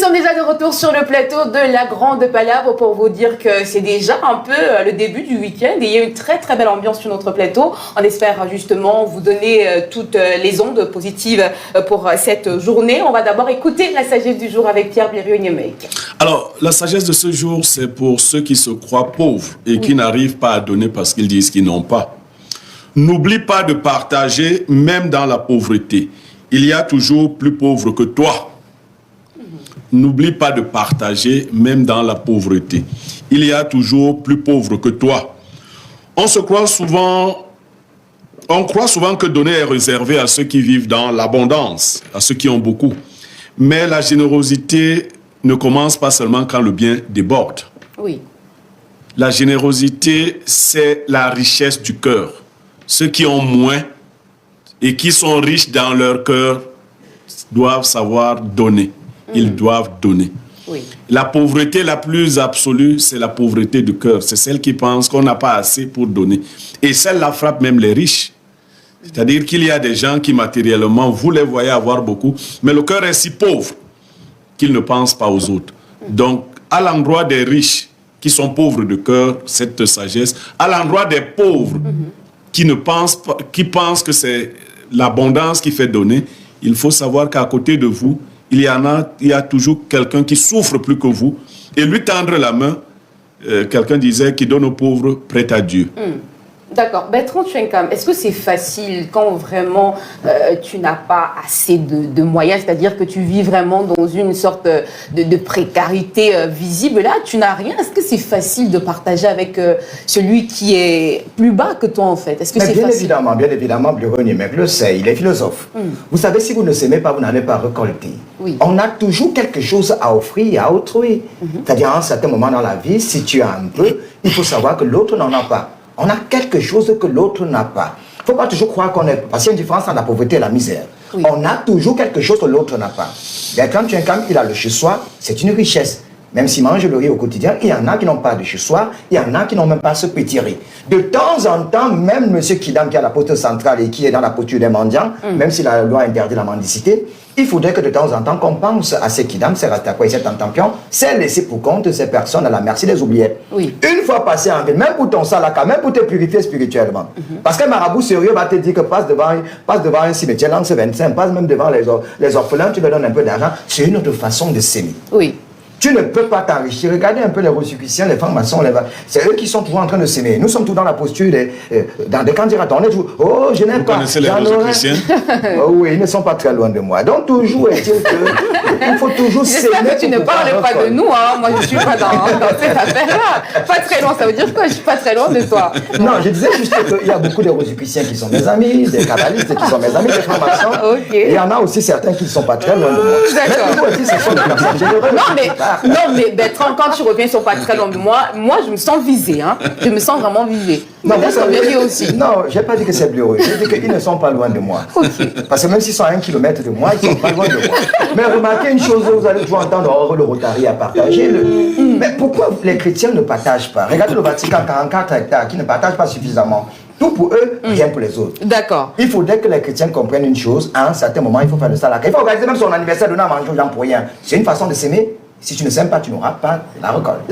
sommes déjà de retour sur le plateau de la Grande Palabre pour vous dire que c'est déjà un peu le début du week-end et il y a une très très belle ambiance sur notre plateau. On espère justement vous donner toutes les ondes positives pour cette journée. On va d'abord écouter la sagesse du jour avec Pierre Blériot-Niemek. Alors, la sagesse de ce jour, c'est pour ceux qui se croient pauvres et qui n'arrivent pas à donner parce qu'ils disent qu'ils n'ont pas. N'oublie pas de partager même dans la pauvreté. Il y a toujours plus pauvre que toi. N'oublie pas de partager même dans la pauvreté. Il y a toujours plus pauvre que toi. On croit souvent que donner est réservé à ceux qui vivent dans l'abondance, à ceux qui ont beaucoup. Mais la générosité ne commence pas seulement quand le bien déborde. Oui. La générosité, c'est la richesse du cœur. Ceux qui ont moins et qui sont riches dans leur cœur doivent savoir donner. Ils doivent donner. Oui. La pauvreté la plus absolue, c'est la pauvreté du cœur. C'est celle qui pense qu'on n'a pas assez pour donner. Et celle-là frappe même les riches. C'est-à-dire qu'il y a des gens qui matériellement, vous les voyez avoir beaucoup, mais le cœur est si pauvre qu'ils ne pensent pas aux autres. Donc, à l'endroit des riches qui sont pauvres de cœur, cette sagesse, à l'endroit des pauvres qui pensent que c'est l'abondance qui fait donner, il faut savoir qu'à côté de vous, il y a toujours quelqu'un qui souffre plus que vous. Et lui tendre la main, quelqu'un disait, qui donne aux pauvres, prête à Dieu. D'accord. Bertrand Tchenkam, est-ce que c'est facile quand vraiment tu n'as pas assez de moyens, c'est-à-dire que tu vis vraiment dans une sorte de précarité visible, là, tu n'as rien. Est-ce que c'est facile de partager avec celui qui est plus bas que toi, en fait? Est-ce que c'est facile? Bien évidemment, Blériot-Niemek le sait, il est philosophe. Vous savez, si vous ne s'aimez pas, vous n'allez pas récolter. Oui. On a toujours quelque chose à offrir à autrui. C'est-à-dire, à un certain moment dans la vie, si tu as un peu, il faut savoir que l'autre n'en a pas. On a quelque chose que l'autre n'a pas. Il ne faut pas toujours croire qu'on est... Parce qu'il y a une différence entre la pauvreté et la misère. Oui. On a toujours quelque chose que l'autre n'a pas. Bertrand Tchenkam, il a le chez-soi, c'est une richesse. Même s'il mange le riz au quotidien, il y en a qui n'ont pas de chez-soi, il y en a qui n'ont même pas ce petit riz. De temps en temps, même M. Kidam, qui a la poste centrale et qui est dans la posture des mendiants, même si la loi interdit la mendicité, il faudrait que de temps en temps qu'on pense à ces Kidam, ces Rastaquois et ces Tantampions, c'est laisser pour compte ces personnes à la merci des oubliettes. Oui. Une fois passé en ville, même pour ton salaka, même pour te purifier spirituellement. Parce qu'un marabout sérieux va te dire que passe devant un cimetière, lance 25, passe même devant les orphelins, tu leur donnes un peu d'argent. C'est une autre façon de s'aimer. Oui. Tu ne peux pas t'enrichir. Regardez un peu les Rosicruciens, les francs-maçons, c'est eux qui sont toujours en train de s'aimer. Nous sommes tous dans la posture dans des candidats. On est toujours, oh, je n'aime pas. Vous connaissez les Rosicruciens? Oh, oui, ils ne sont pas très loin de moi. Donc, toujours est-il qu'il faut toujours s'aimer. J'espère que tu ne parles pas de nous, hein. Moi, je ne suis pas dans cette affaire-là. Pas très loin, ça veut dire quoi? Je ne suis pas très loin de toi. Non, je disais juste qu'il y a beaucoup de Rosicruciens qui sont mes amis, des kabbalistes qui sont mes amis, des francs-maçons. Okay. Et il y en a aussi certains qui ne sont pas très loin de moi. D'accord. Mais ce sont des personnes généreuses. Non, mais Bertrand, quand tu reviens, ils ne sont pas très loin de moi. Moi, je me sens visée. Hein. Je me sens vraiment visée. Non, aussi. Non, je n'ai pas dit que c'est bleu. J'ai dit qu'ils ne sont pas loin de moi. Okay. Parce que même s'ils sont à 1 kilomètre de moi, ils ne sont pas loin de moi. Mais remarquez une chose, vous allez toujours entendre le Rotary à partager. Mais pourquoi les chrétiens ne partagent pas? Regardez le Vatican, 44 hectares, qui ne partagent pas suffisamment. Tout pour eux, rien pour les autres. D'accord. Il faudrait que les chrétiens comprennent une chose. À un certain moment, il faut faire le salaka. Il faut organiser même son anniversaire, donner à manger aux gens pour rien. C'est une façon de s'aimer. Si tu ne s'aimes pas, tu n'auras pas la récolte.